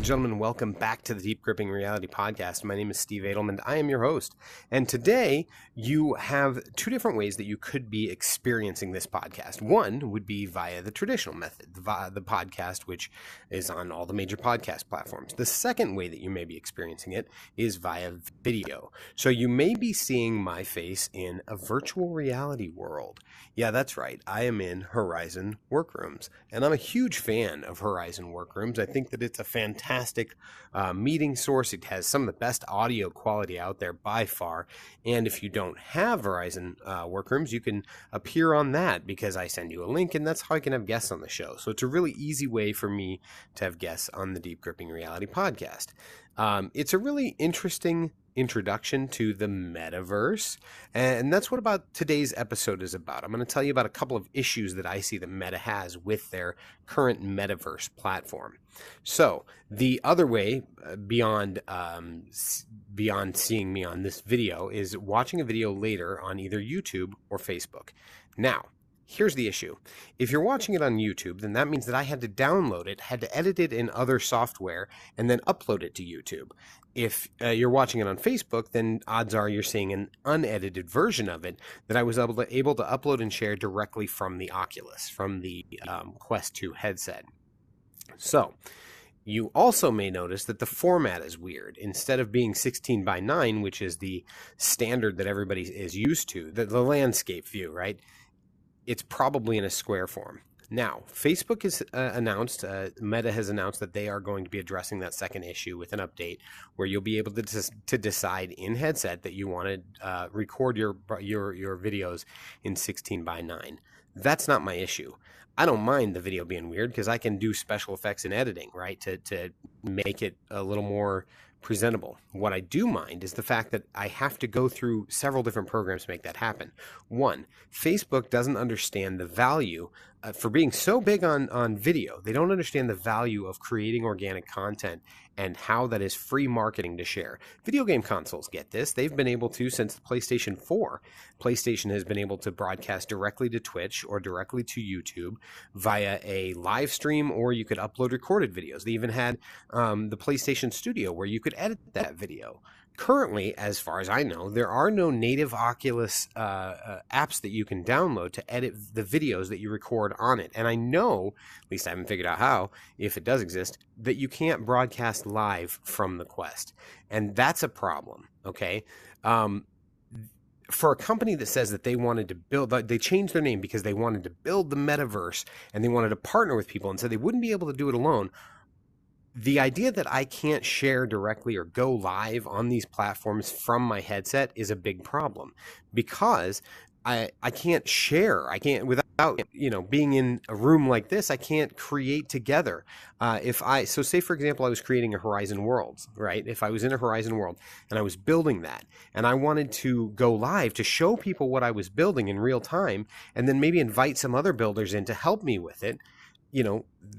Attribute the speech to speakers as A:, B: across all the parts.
A: gentlemen, welcome back to the Deep Gripping Reality Podcast. My name is Steve Adelman. I am your host. And today you have two different ways that you could be experiencing this podcast. One would be via the traditional method, the podcast, which is on all the major podcast platforms. The second way that you may be experiencing it is via video. So you may be seeing my face in a virtual reality world. Yeah, that's right. I am in Horizon Workrooms, and I'm a huge fan of Horizon Workrooms. I think that it's a fantastic meeting source. It has some of the best audio quality out there by far. And if you don't have Horizon Workrooms, you can appear on that because I send you a link, and that's how I can have guests on the show. So it's a really easy way for me to have guests on the Deep Gripping Reality Podcast. It's a really interesting introduction to the metaverse, and that's what about today's episode is about. I'm going to tell you about a couple of issues that I see that Meta has with their current metaverse platform. So the other way beyond seeing me on this video is watching a video later on either YouTube or Facebook. Now, here's the issue. If you're watching it on YouTube, then that means that I had to download it, had to edit it in other software, and then upload it to YouTube. If you're watching it on Facebook, then odds are you're seeing an unedited version of it that I was able to upload and share directly from the Oculus, from the Quest 2 headset. So you also may notice that the format is weird. Instead of being 16:9, which is the standard that everybody is used to, the landscape view, right? It's probably in a square form. Now, Facebook has Meta has announced that they are going to be addressing that second issue with an update where you'll be able to decide in headset that you want to record your videos in 16:9. That's not my issue. I don't mind the video being weird because I can do special effects and editing, right, to make it a little more presentable. What I do mind is the fact that I have to go through several different programs to make that happen. One, Facebook doesn't understand the value for being so big on video. They don't understand the value of creating organic content and how that is free marketing to share. Video game consoles get this. They've been able to since the PlayStation 4. PlayStation has been able to broadcast directly to Twitch or directly to YouTube via a live stream, or you could upload recorded videos. They even had the PlayStation Studio where you could edit that video. Currently, as far as I know, there are no native Oculus apps that you can download to edit the videos that you record on it. And I know, at least I haven't figured out how, if it does exist, that you can't broadcast live from the Quest. And that's a problem, okay? For a company that says that they wanted to build, they changed their name because they wanted to build the metaverse and they wanted to partner with people and said they wouldn't be able to do it alone. The idea that I can't share directly or go live on these platforms from my headset is a big problem because I can't share. I can't, without being in a room like this, I can't create together. So say for example, I was creating a Horizon Worlds, right? If I was in a Horizon World and I was building that and I wanted to go live to show people what I was building in real time and then maybe invite some other builders in to help me with it,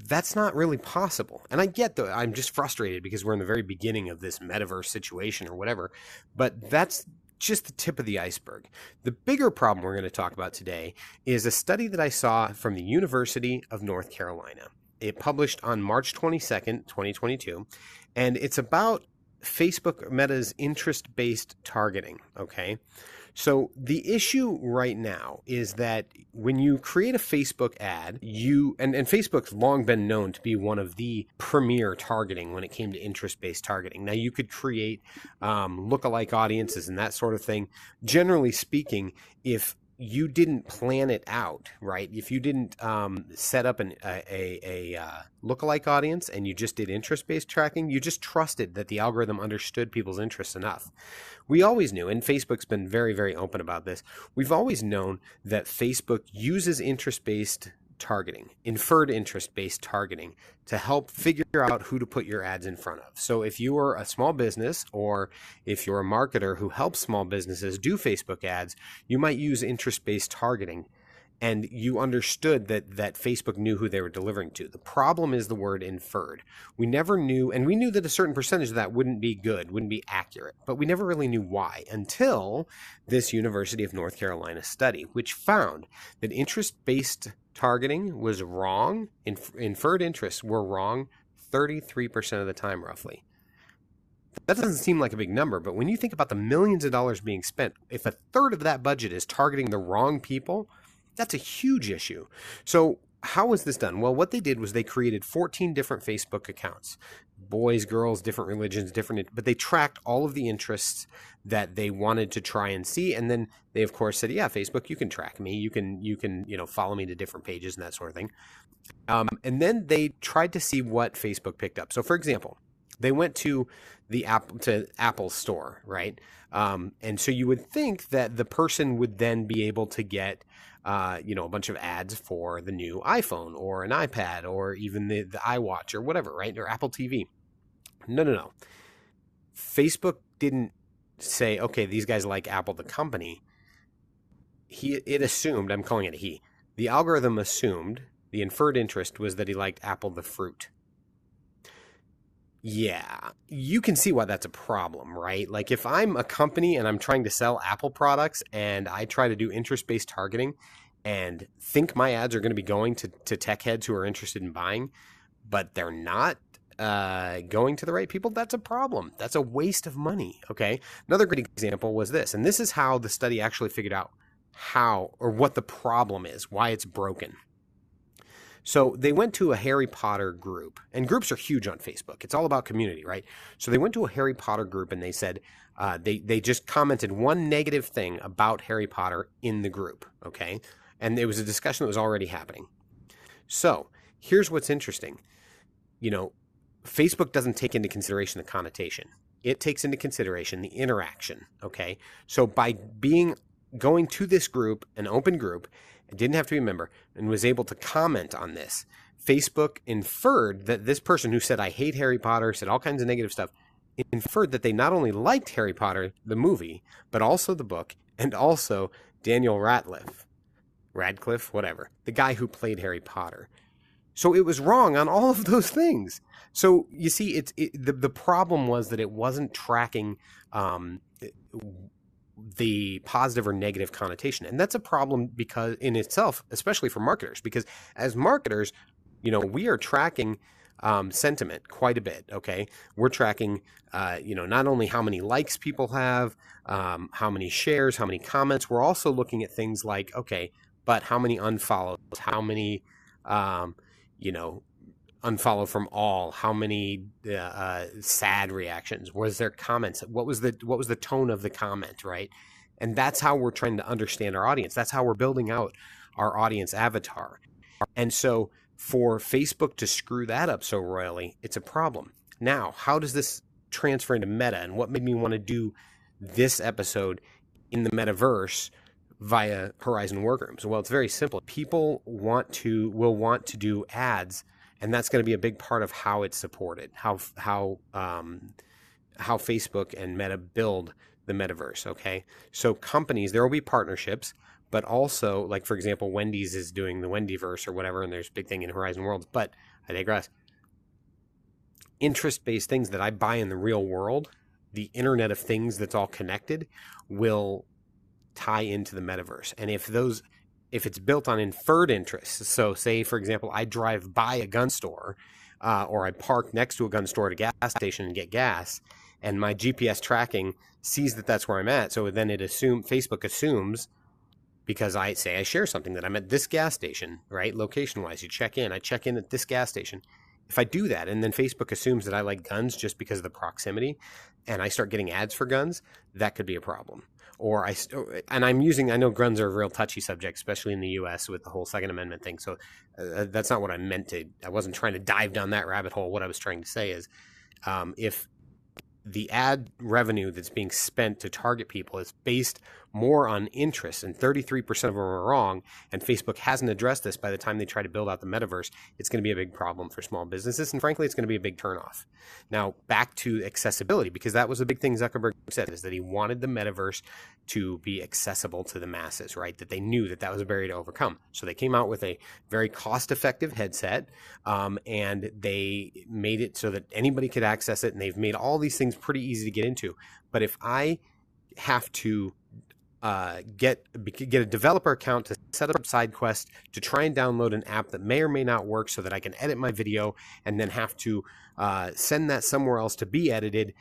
A: that's not really possible. And I get that I'm just frustrated because we're in the very beginning of this metaverse situation or whatever, but that's just the tip of the iceberg. The bigger problem we're going to talk about today is a study that I saw from the University of North Carolina. It published on March 22nd, 2022, and it's about Facebook Meta's interest-based targeting, okay? So the issue right now is that when you create a Facebook ad, and Facebook's long been known to be one of the premier targeting when it came to interest-based targeting. Now you could create lookalike audiences and that sort of thing. Generally speaking, if you didn't plan it out, right? If you didn't set up a lookalike audience and you just did interest-based tracking, you just trusted that the algorithm understood people's interests enough. We always knew, and Facebook's been very, very open about this, we've always known that Facebook uses interest-based targeting, inferred interest-based targeting, to help figure out who to put your ads in front of. So if you are a small business or if you're a marketer who helps small businesses do Facebook ads, you might use interest-based targeting, and you understood that Facebook knew who they were delivering to. The problem is the word inferred. We never knew, and we knew that a certain percentage of that wouldn't be good, wouldn't be accurate, but we never really knew why until this University of North Carolina study, which found that interest-based targeting was wrong, inferred interests were wrong 33% of the time, roughly. That doesn't seem like a big number, but when you think about the millions of dollars being spent, if a third of that budget is targeting the wrong people, that's a huge issue. So how was this done? Well, what they did was they created 14 different Facebook accounts, boys, girls, different religions, but they tracked all of the interests that they wanted to try and see. And then they, of course, said, yeah, Facebook, you can track me. You can, follow me to different pages and that sort of thing. And then they tried to see what Facebook picked up. So for example, they went to Apple's store, right? And so you would think that the person would then be able to get, a bunch of ads for the new iPhone or an iPad or even the iWatch or whatever, right? Or Apple TV. No. Facebook didn't say, okay, these guys like Apple, the company. It assumed, I'm calling it a he, the algorithm assumed the inferred interest was that he liked Apple, the fruit. Yeah, you can see why that's a problem, right? Like if I'm a company and I'm trying to sell Apple products and I try to do interest-based targeting and think my ads are going to be going to tech heads who are interested in buying, but they're not going to the right people, that's a problem. That's a waste of money, okay? Another great example was this, and this is how the study actually figured out how or what the problem is, why it's broken. So they went to a Harry Potter group, and groups are huge on Facebook. It's all about community, right? So they went to a Harry Potter group and they said, they just commented one negative thing about Harry Potter in the group, okay? And it was a discussion that was already happening. So here's what's interesting. Facebook doesn't take into consideration the connotation. It takes into consideration the interaction, okay? So by going to this group, an open group, didn't have to be a member, and was able to comment on this, Facebook inferred that this person who said, I hate Harry Potter, said all kinds of negative stuff, inferred that they not only liked Harry Potter, the movie, but also the book, and also Daniel Radcliffe, whatever, the guy who played Harry Potter. So it was wrong on all of those things. So you see, the problem was that it wasn't tracking the positive or negative connotation. And that's a problem because in itself, especially for marketers, because as marketers, we are tracking sentiment quite a bit. Okay. We're tracking, not only how many likes people have, how many shares, how many comments. We're also looking at things like, okay, but how many unfollows, how many, unfollow from all, how many sad reactions, was there comments, what was the tone of the comment, right? And that's how we're trying to understand our audience. That's how we're building out our audience avatar. And so for Facebook to screw that up so royally, it's a problem. Now, how does this transfer into Meta, and what made me want to do this episode in the metaverse via Horizon Workrooms? Well, it's very simple. People will want to do ads, and that's going to be a big part of how it's supported, how Facebook and Meta build the metaverse, okay? So companies, there will be partnerships, but also, like, for example, Wendy's is doing the Wendyverse or whatever, and there's a big thing in Horizon Worlds, but I digress. Interest-based things that I buy in the real world, the Internet of Things that's all connected, will tie into the metaverse. And if it's built on inferred interests, so say, for example, I drive by a gun store or I park next to a gun store at a gas station and get gas, and my GPS tracking sees that that's where I'm at, so then Facebook assumes, because I share something, that I'm at this gas station, right? Location-wise, I check in at this gas station. If I do that, and then Facebook assumes that I like guns just because of the proximity, and I start getting ads for guns, that could be a problem. I know guns are a real touchy subject, especially in the U.S. with the whole Second Amendment thing. So that's not what I meant to. I wasn't trying to dive down that rabbit hole. What I was trying to say is, if the ad revenue that's being spent to target people is based more on interest, and 33% of them are wrong, and Facebook hasn't addressed this by the time they try to build out the metaverse, it's going to be a big problem for small businesses, and frankly, it's going to be a big turnoff. Now, back to accessibility, because that was a big thing Zuckerberg said, is that he wanted the metaverse to be accessible to the masses, right? That they knew that was a barrier to overcome. So they came out with a very cost-effective headset, and they made it so that anybody could access it, and they've made all these things pretty easy to get into. But if I have to get a developer account to set up SideQuest to try and download an app that may or may not work so that I can edit my video and then have to send that somewhere else to be edited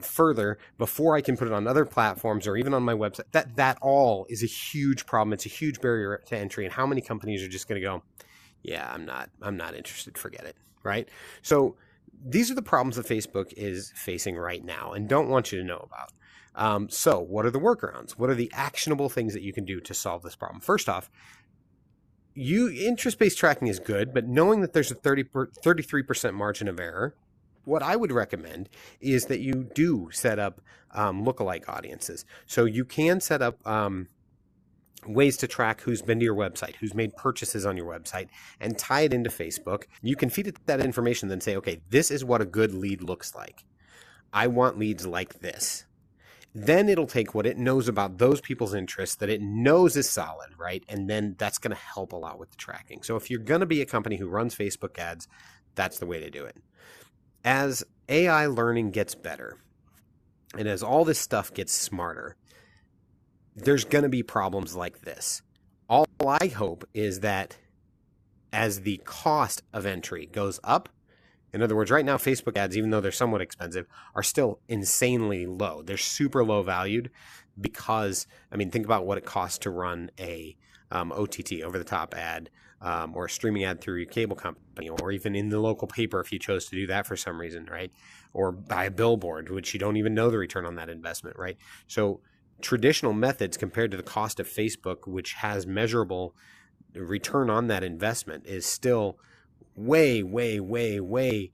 A: further before I can put it on other platforms or even on my website. That all is a huge problem. It's a huge barrier to entry. And how many companies are just going to go, yeah, I'm not interested. Forget it. Right. So these are the problems that Facebook is facing right now and don't want you to know about. So what are the workarounds? What are the actionable things that you can do to solve this problem? First off, interest-based tracking is good, but knowing that there's a 33% margin of error, what I would recommend is that you do set up lookalike audiences. So you can set up ways to track who's been to your website, who's made purchases on your website, and tie it into Facebook. You can feed it that information, then say, okay, this is what a good lead looks like. I want leads like this. Then it'll take what it knows about those people's interests that it knows is solid, right? And then that's going to help a lot with the tracking. So if you're going to be a company who runs Facebook ads, that's the way to do it. As AI learning gets better, and as all this stuff gets smarter, there's going to be problems like this. All I hope is that as the cost of entry goes up, in other words, right now, Facebook ads, even though they're somewhat expensive, are still insanely low. They're super low valued because, I mean, think about what it costs to run a OTT, over-the-top ad, or a streaming ad through your cable company, or even in the local paper if you chose to do that for some reason, right? Or buy a billboard, which you don't even know the return on that investment, right? So traditional methods compared to the cost of Facebook, which has measurable return on that investment, is still way, way, way, way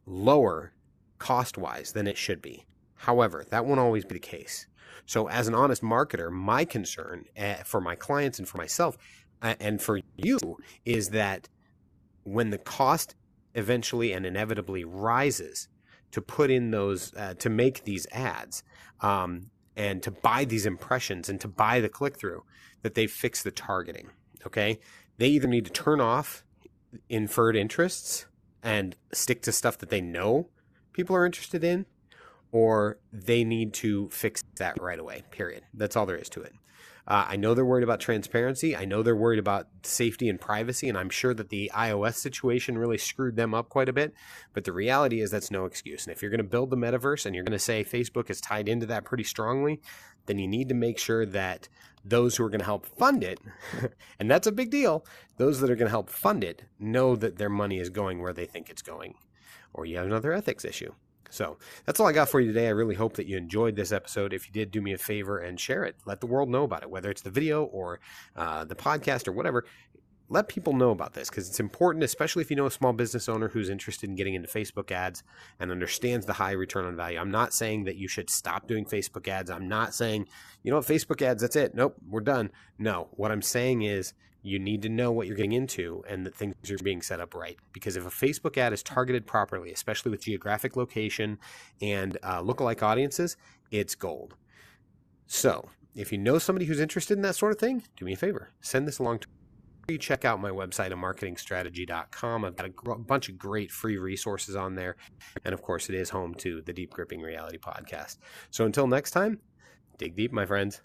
A: lower cost-wise than it should be. However, that won't always be the case. So as an honest marketer, my concern for my clients and for myself and for you is that when the cost eventually and inevitably rises to put in those, to make these ads and to buy these impressions and to buy the click-through, that they fix the targeting, okay? They either need to turn off inferred interests and stick to stuff that they know people are interested in, or they need to fix that right away, period. That's all there is to it. I know they're worried about transparency. I know they're worried about safety and privacy, and I'm sure that the iOS situation really screwed them up quite a bit. But the reality is that's no excuse. And if you're going to build the metaverse and you're going to say Facebook is tied into that pretty strongly, then you need to make sure that those who are going to help fund it, and that's a big deal, those that are going to help fund it know that their money is going where they think it's going, or you have another ethics issue. So that's all I got for you today. I really hope that you enjoyed this episode. If you did, do me a favor and share it. Let the world know about it, whether it's the video or the podcast or whatever. Let people know about this because it's important, especially if you know a small business owner who's interested in getting into Facebook ads and understands the high return on value. I'm not saying that you should stop doing Facebook ads. I'm not saying, you know what, Facebook ads, that's it. Nope, we're done. No, what I'm saying is you need to know what you're getting into and that things are being set up right. Because if a Facebook ad is targeted properly, especially with geographic location and lookalike audiences, it's gold. So if you know somebody who's interested in that sort of thing, do me a favor, send this along to check out my website at marketingstrategy.com. I've got a bunch of great free resources on there. And of course, it is home to the Deep Gripping Reality podcast. So until next time, dig deep, my friends.